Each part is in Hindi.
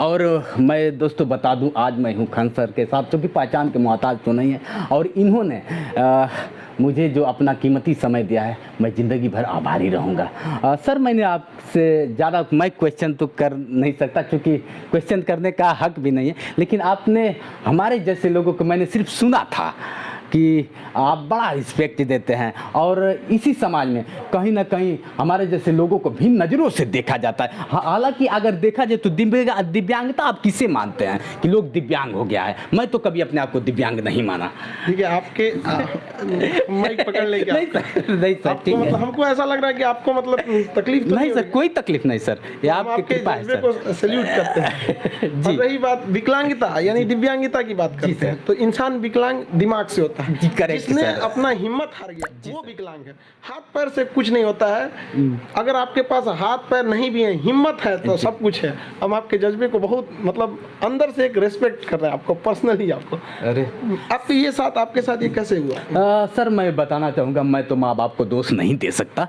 और मैं दोस्तों बता दूं, आज मैं हूं खान सर के साथ, चूँकि पहचान के मोहताज तो नहीं है, और इन्होंने मुझे जो अपना कीमती समय दिया है, मैं ज़िंदगी भर आभारी रहूँगा। सर, मैंने आपसे ज़्यादा मैं क्वेश्चन तो कर नहीं सकता, क्योंकि क्वेश्चन करने का हक भी नहीं है, लेकिन आपने हमारे जैसे लोगों को मैंने सिर्फ सुना था कि आप बड़ा रिस्पेक्ट देते हैं, और इसी समाज में कहीं ना कहीं हमारे जैसे लोगों को भिन्न नज़रों से देखा जाता है। हालांकि अगर देखा जाए तो दिव्यांगता आप किसे मानते हैं कि लोग दिव्यांग हो गया है? मैं तो कभी अपने आप को दिव्यांग नहीं माना। ठीक है, आपके माइक पकड़ लेके नहीं सर, ठीक है। हमको ऐसा लग रहा है कि आपको मतलब तकलीफ तो नहीं सर, कोई तकलीफ नहीं सर, ये आपकी कृपा है सर। को सैल्यूट करते हैं। और रही बात विकलांगता यानी दिव्यांगता की बात करते हैं, तो इंसान विकलांग दिमाग से होता है। जिसने अपना हिम्मत हार गया वो विकलांग है। हाथ पैर से कुछ नहीं होता है। अगर आपके पास हाथ पैर नहीं भी है, हिम्मत है, तो सब कुछ है। हम आपके जज्बे को बहुत मतलब अंदर से एक रिस्पेक्ट कर रहे हैं आपको, पर्सनली आपको। अरे आपके ये साथ आपके साथ ये कैसे हुआ? सर, मैं बताना चाहूँगा, मैं तो माँ बाप को दोष नहीं दे सकता।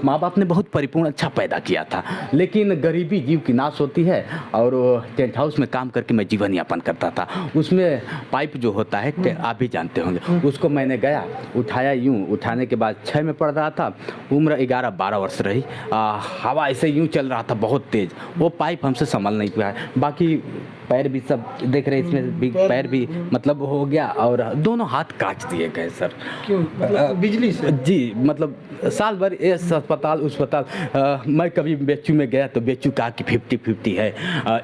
माँ बाप ने बहुत परिपूर्ण अच्छा पैदा किया था, लेकिन गरीबी जीव की नाश होती है, और टेंट हाउस में काम करके मैं जीवन यापन करता था। उसमें पाइप जो होता है, आप भी जानते होंगे, उसको मैंने गया उठाया, यूं उठाने के बाद 6 में पढ़ रहा था, उम्र 11-12 वर्ष रही। हवा ऐसे यूं चल रहा था बहुत तेज, वो पाइप हमसे संभल नहीं पाया। बाकी पैर भी सब देख रहे, इसमें भी पैर भी मतलब हो गया, और दोनों हाथ काट दिए गए सर। क्यों? मतलब बिजली से? जी, मतलब साल भर इस अस्पताल उस अस्पताल। मैं कभी बेचू में गया तो बेचू कहा कि 50-50 है,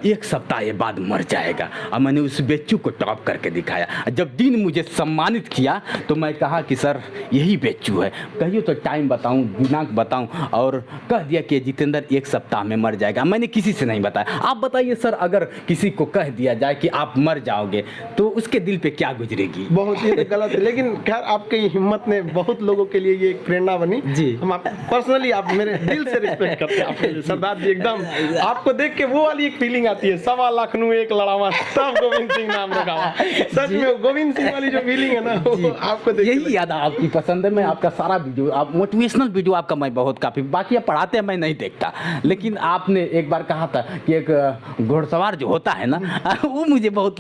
1 सप्ताह ये बाद मर जाएगा, और मैंने उस बेचू को टॉप करके दिखाया। जब दिन मुझे सम्मानित किया तो मैं कहा कि सर यही बेचू है, कहिए तो टाइम बताऊं, दिनांक बताऊं, और कह दिया कि जितेंद्र 1 सप्ताह में मर जाएगा। मैंने किसी से नहीं बताया। आप बताइए सर, अगर किसी को कह दिया जाए कि आप मर जाओगे तो उसके दिल पे क्या गुजरेगी? बहुत ही गलत है, लेकिन खैर आपकी हिम्मत ने बहुत लोगों के लिए ये एक प्रेरणा बनी जी। हम आप पर्सनली, आप मेरे दिल से रिस्पेक्ट करते हैं आपके लिए सरदार जी। एकदम आपको देख के वो वाली एक फीलिंग आती है, 1.25 लाख नू एक लड़ावा तब गोविंद सिंह नाम रखा। सच में गोविंद सिंह वाली जो फीलिंग है ना, वो आपको देख यही याद आपकी पसंद है। मैं आपका सारा वीडियो, आप मोटिवेशनल वीडियो आपका मैं बहुत काफ़ी, बाकी आप पढ़ाते हैं मैं नहीं देखता, लेकिन आपने एक बार कहा था कि एक घुड़सवार जो होता है ना, वो मुझे बहुत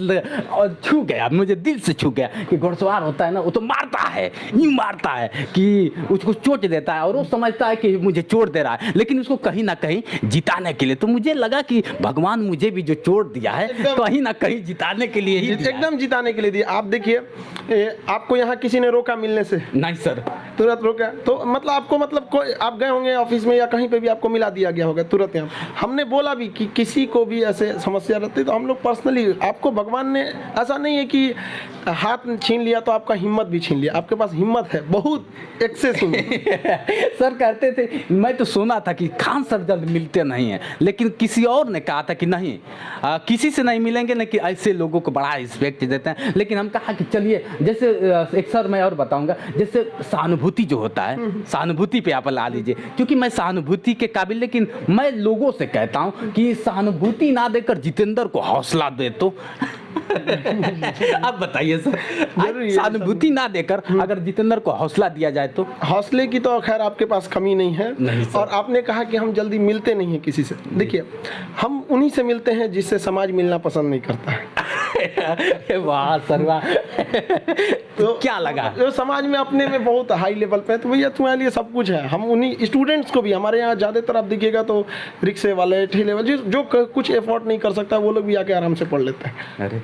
छू गया, मुझे दिल से छू गया कि घुड़सवार होता है ना, वो तो मारता है, यूँ मारता है कि उसको चोट देता है, और वो समझता है कि मुझे चोट दे रहा है, लेकिन उसको कहीं ना कहीं जिताने के लिए। तो मुझे लगा कि भगवान मुझे भी जो चोट दिया है कहीं ना कहीं जिताने के लिए ही एकदम जिताने के लिए दिया। आप देखिए, आपको यहाँ किसी ने रोका मिलने से? नहीं सर, तुरंत रोका। तो मतलब आपको मतलब कोई, आप गए होंगे ऑफिस में या कहीं पे भी आपको मिला दिया गया होगा तुरंत। यहाँ हमने बोला भी कि किसी को भी ऐसे समस्या रहती तो हम लोग पर्सनली, आपको भगवान ने ऐसा नहीं है कि हाथ छीन लिया तो आपका हिम्मत भी छीन लिया। आपके पास हिम्मत है बहुत, एक्सेस सर कहते थे, मैं तो सुना था कि खान सर जल्द मिलते नहीं हैं, लेकिन किसी और ने कहा था कि नहीं, किसी से नहीं मिलेंगे ना, कि ऐसे लोगों को बड़ा रिस्पेक्ट देते हैं। लेकिन हम कहा कि चलिए, जैसे एक सर मैं और बताऊंगा, जैसे सहानुभूति जो होता है, सहानुभूति पे आप ला लीजिए, क्योंकि मैं सहानुभूति के काबिल, लेकिन मैं लोगों से कहता हूं कि सहानुभूति ना देकर जितेंद्र को हौसला दे तो आप बताइए सर, सहानुभूति ना देकर अगर जितेंद्र को हौसला दिया जाए तो? हौसले की तो खैर आपके पास कमी नहीं है। नहीं, और आपने कहा कि हम जल्दी मिलते नहीं हैं किसी से। देखिए, हम उन्हीं से मिलते हैं जिससे समाज मिलना पसंद नहीं करता है। वाह सर वाह। तो क्या लगा? जो समाज में अपने में बहुत हाई लेवल पे है, तो भैया तुम्हारे लिए सब कुछ है। हम उन्हीं स्टूडेंट्स को भी, हमारे यहाँ ज़्यादातर आप देखिएगा तो रिक्शे वाले, ठेले वाले, जो कुछ एफोर्ड नहीं कर सकता, वो लोग भी आके आराम से पढ़ लेते हैं। अरे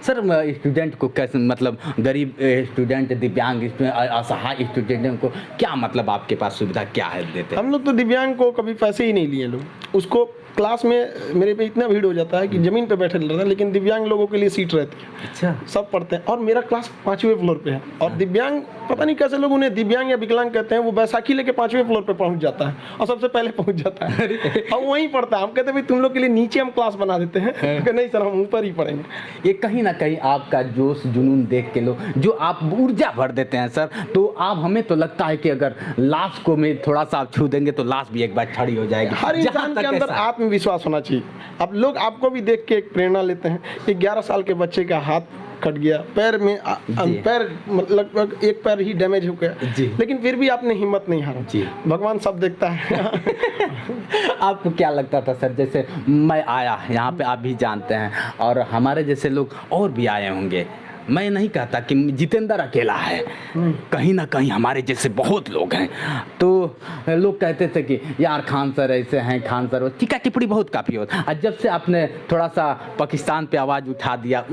सर, स्टूडेंट को कैसे, मतलब गरीब स्टूडेंट, दिव्यांग, असहाय स्टूडेंट को क्या मतलब आपके पास सुविधा क्या है देते? हम लोग तो दिव्यांग को कभी पैसे ही नहीं लिए लोग। उसको क्लास में मेरे पे इतना भीड़ हो जाता है कि जमीन पे बैठे रहता है, लेकिन दिव्यांग लोगों के लिए सीट रहती है। अच्छा, सब पढ़ते हैं। और मेरा क्लास 5वें फ्लोर पे है, और दिव्यांग, पता नहीं कैसे लोग उन्हें दिव्यांग या विकलांग कहते हैं, वो बैसाखी लेके 5वें फ्लोर पे पहुंच जाता है और सबसे पहले पहुंच जाता है और वहीं पढ़ता है। हम कहते हैं भाई तुम लोग के लिए नीचे हम क्लास बना देते हैं। नहीं सर, हम ऊपर ही पढ़ेंगे। ये कहीं ना कहीं आपका जोश जुनून देख के लोग, जो आप ऊर्जा भर देते हैं सर, तो आप, हमें तो लगता है कि अगर लाश को में थोड़ा सा आप छू देंगे तो लाश भी एक बार खड़ी हो जाएगी। हर इंसान के अंदर आत्मविश्वास होना चाहिए। अब लोग आपको भी देख के एक प्रेरणा लेते हैं। 11 साल के बच्चे का हाथ कट गया, पैर में पैर मतलब लगभग एक पैर ही डैमेज हो गया, लेकिन फिर भी आपने हिम्मत नहीं हारा। भगवान सब देखता है। आपको क्या लगता था सर, जैसे मैं आया यहाँ पे, आप भी जानते हैं और हमारे जैसे लोग और भी आए होंगे, मैं नहीं कहता कि जितेंद्र अकेला है, कहीं ना कहीं हमारे जैसे बहुत लोग हैं। तो लोग कहते थे कि यार खान सर ऐसे हैं, खान सर, टीका टिप्पणी बहुत काफ़ी होता। और जब से आपने थोड़ा सा पाकिस्तान पे आवाज़ उठा दिया,